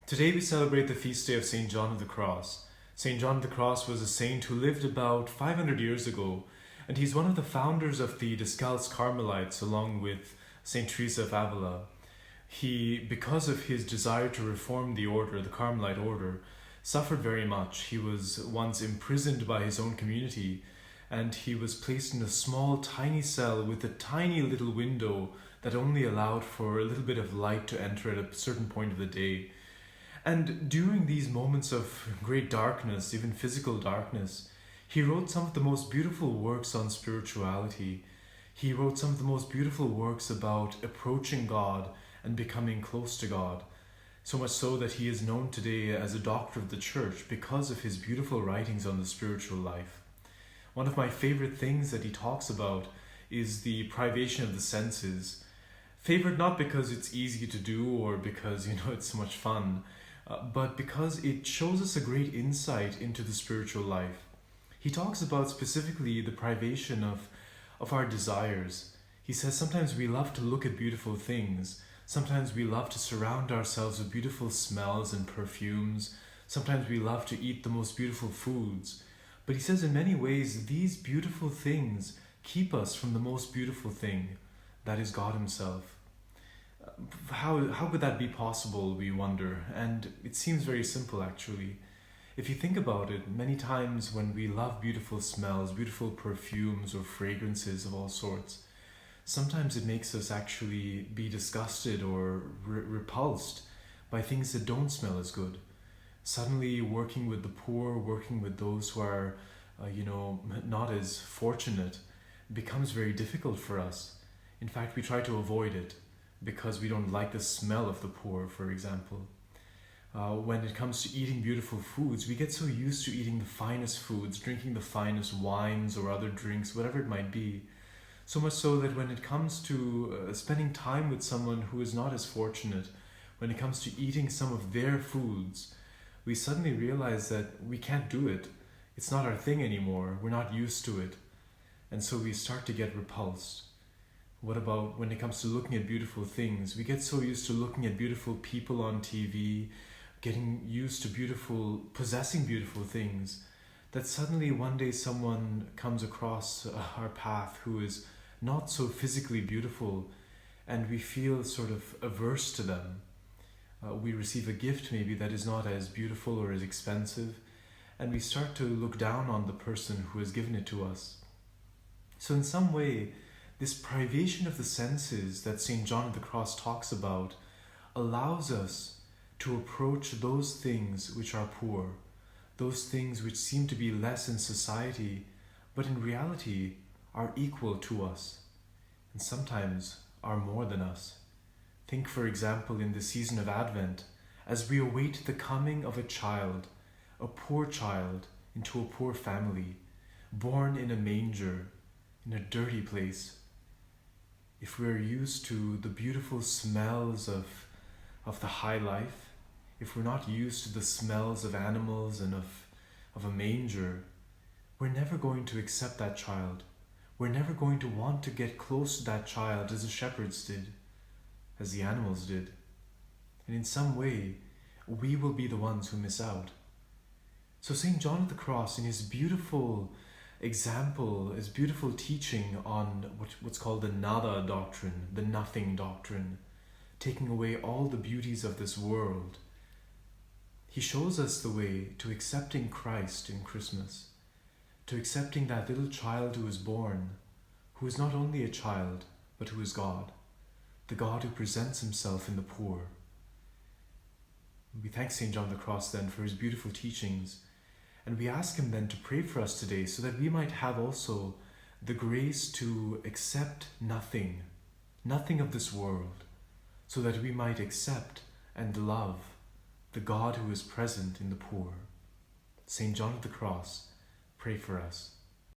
Today we celebrate the feast day of St. John of the Cross. St. John of the Cross was a saint who lived about 500 years ago, and he's one of the founders of the Discalced Carmelites along with St. Teresa of Avila. He, because of his desire to reform the order, the Carmelite order, suffered very much. He was once imprisoned by his own community, and he was placed in a small, tiny cell with a tiny little window that only allowed for a little bit of light to enter at a certain point of the day. And during these moments of great darkness, even physical darkness, he wrote some of the most beautiful works on spirituality. He wrote some of the most beautiful works about approaching God and becoming close to God. So much so that he is known today as a doctor of the church because of his beautiful writings on the spiritual life. One of my favorite things that he talks about is the privation of the senses. Favored not because it's easy to do or because, it's so much fun, but because it shows us a great insight into the spiritual life. He talks about specifically the privation of our desires. He says sometimes we love to look at beautiful things. Sometimes we love to surround ourselves with beautiful smells and perfumes. Sometimes we love to eat the most beautiful foods. But he says in many ways, these beautiful things keep us from the most beautiful thing, that is God himself. How could that be possible, we wonder? And it seems very simple, actually. If you think about it, many times when we love beautiful smells, beautiful perfumes or fragrances of all sorts, sometimes it makes us actually be disgusted or repulsed by things that don't smell as good. Suddenly working with the poor, working with those who are, not as fortunate, becomes very difficult for us. In fact, we try to avoid it because we don't like the smell of the poor, for example. When it comes to eating beautiful foods, we get so used to eating the finest foods, drinking the finest wines or other drinks, whatever it might be. So much so that when it comes to spending time with someone who is not as fortunate, when it comes to eating some of their foods, we suddenly realize that we can't do it. It's not our thing anymore. We're not used to it. And so we start to get repulsed. What about when it comes to looking at beautiful things? We get so used to looking at beautiful people on TV, getting used to possessing beautiful things, that suddenly one day someone comes across our path who is not so physically beautiful, and we feel sort of averse to them. We receive a gift maybe that is not as beautiful or as expensive, and we start to look down on the person who has given it to us. So in some way, this privation of the senses that St. John of the Cross talks about allows us to approach those things which are poor, those things which seem to be less in society, but in reality are equal to us, and sometimes are more than us. Think, for example, in the season of Advent, as we await the coming of a child, a poor child, into a poor family, born in a manger, in a dirty place. If we're used to the beautiful smells of the high life, if we're not used to the smells of animals and of a manger, we're never going to accept that child. We're never going to want to get close to that child as the shepherds did, as the animals did. And in some way, we will be the ones who miss out. So St. John of the Cross, in his beautiful example, his beautiful teaching on what's called the nada doctrine, the nothing doctrine, taking away all the beauties of this world, he shows us the way to accepting Christ in Christmas, to accepting that little child who is born, who is not only a child, but who is God, the God who presents himself in the poor. We thank St. John of the Cross then for his beautiful teachings, and we ask him then to pray for us today so that we might have also the grace to accept nothing of this world, so that we might accept and love the God who is present in the poor. St. John of the Cross, pray for us.